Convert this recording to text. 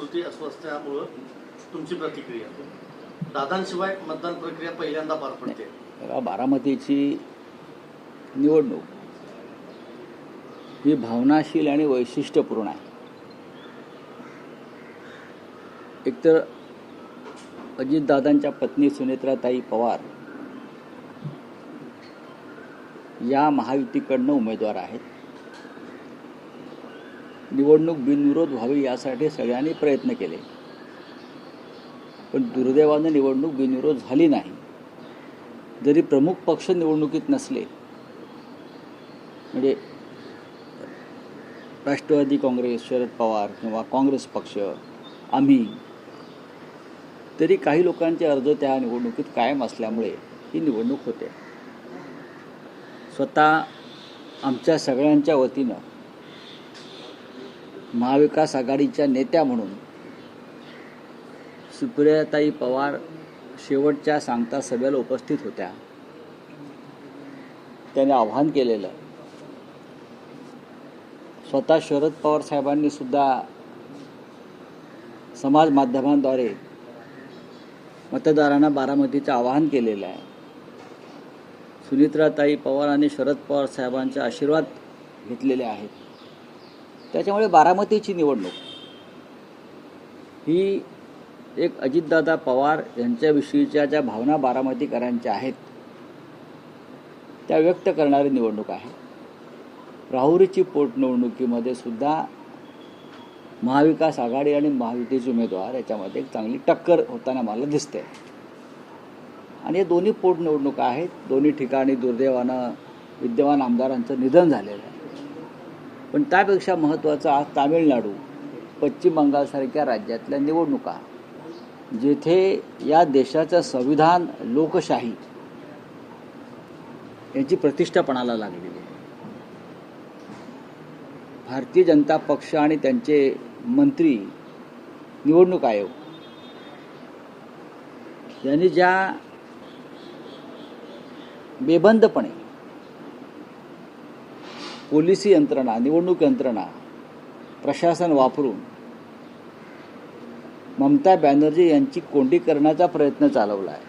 महायुती अस्वस्थतेमुळे तुमची प्रतिक्रिया? दादांशिवाय मतदान प्रक्रिया पहिल्यांदा पार पडते. बारामतीची निवडणूक ही भावनाशील आणि वैशिष्ट्यपूर्ण आहे. एकतर अजितदादांच्या पत्नी सुनेत्राताई पवार या महायुतीकडनं उमेदवार आहेत. निवडणूक बिनविरोध व्हावी यासाठी सगळ्यांनी प्रयत्न केले, पण दुर्दैवानं निवडणूक बिनविरोध झाली नाही. जरी प्रमुख पक्ष निवडणुकीत नसले, म्हणजे राष्ट्रवादी काँग्रेस, शरद पवार किंवा काँग्रेस पक्ष, आम्ही, तरी काही लोकांचे अर्ज त्या निवडणुकीत कायम असल्यामुळे ही निवडणूक होते. स्वतः आमच्या सगळ्यांच्या वतीनं महाविकास आघाडीच्या नेत्या म्हणून सुप्रियाताई पवार शेवटच्या सांगता सभेला उपस्थित होत्या. त्याने आव्हान केलेलं. स्वतः शरद पवार साहेबांनी सुद्धा समाज माध्यमांद्वारे मतदारांना बारामतीचं आवाहन केलेलं आहे. सुनेत्राताई पवार आणि शरद पवार साहेबांचे आशीर्वाद घेतलेले आहेत. त्याच्यामुळे बारामतीची निवडणूक ही एक अजितदादा पवार यांच्याविषयीच्या ज्या भावना बारामतीकरांच्या आहेत त्या व्यक्त करणारी निवडणूक आहे. राहुरीची पोटनिवडणुकीमध्ये सुद्धा महाविकास आघाडी आणि महायुतीचे उमेदवार याच्यामध्ये एक चांगली टक्कर होताना मला दिसते. आणि हे दोन्ही पोटनिवडणुका आहेत. दोन्ही ठिकाणी दुर्दैवानं विद्यमान आमदारांचं निधन झालेलं आहे. पण त्यापेक्षा महत्त्वाचं आज तामिळनाडू, पश्चिम बंगालसारख्या राज्यातल्या निवडणुका, जेथे या देशाचं संविधान, लोकशाही यांची प्रतिष्ठा पणाला लागलेली आहे. भारतीय जनता पक्ष आणि त्यांचे मंत्री, निवडणूक आयोग यांनी ज्या बेबंदपणे पोलिसी यंत्रणा, निवडणूक यंत्रणा, प्रशासन वापरून ममता बॅनर्जी यांची कोंडी करण्याचा प्रयत्न चालवला आहे,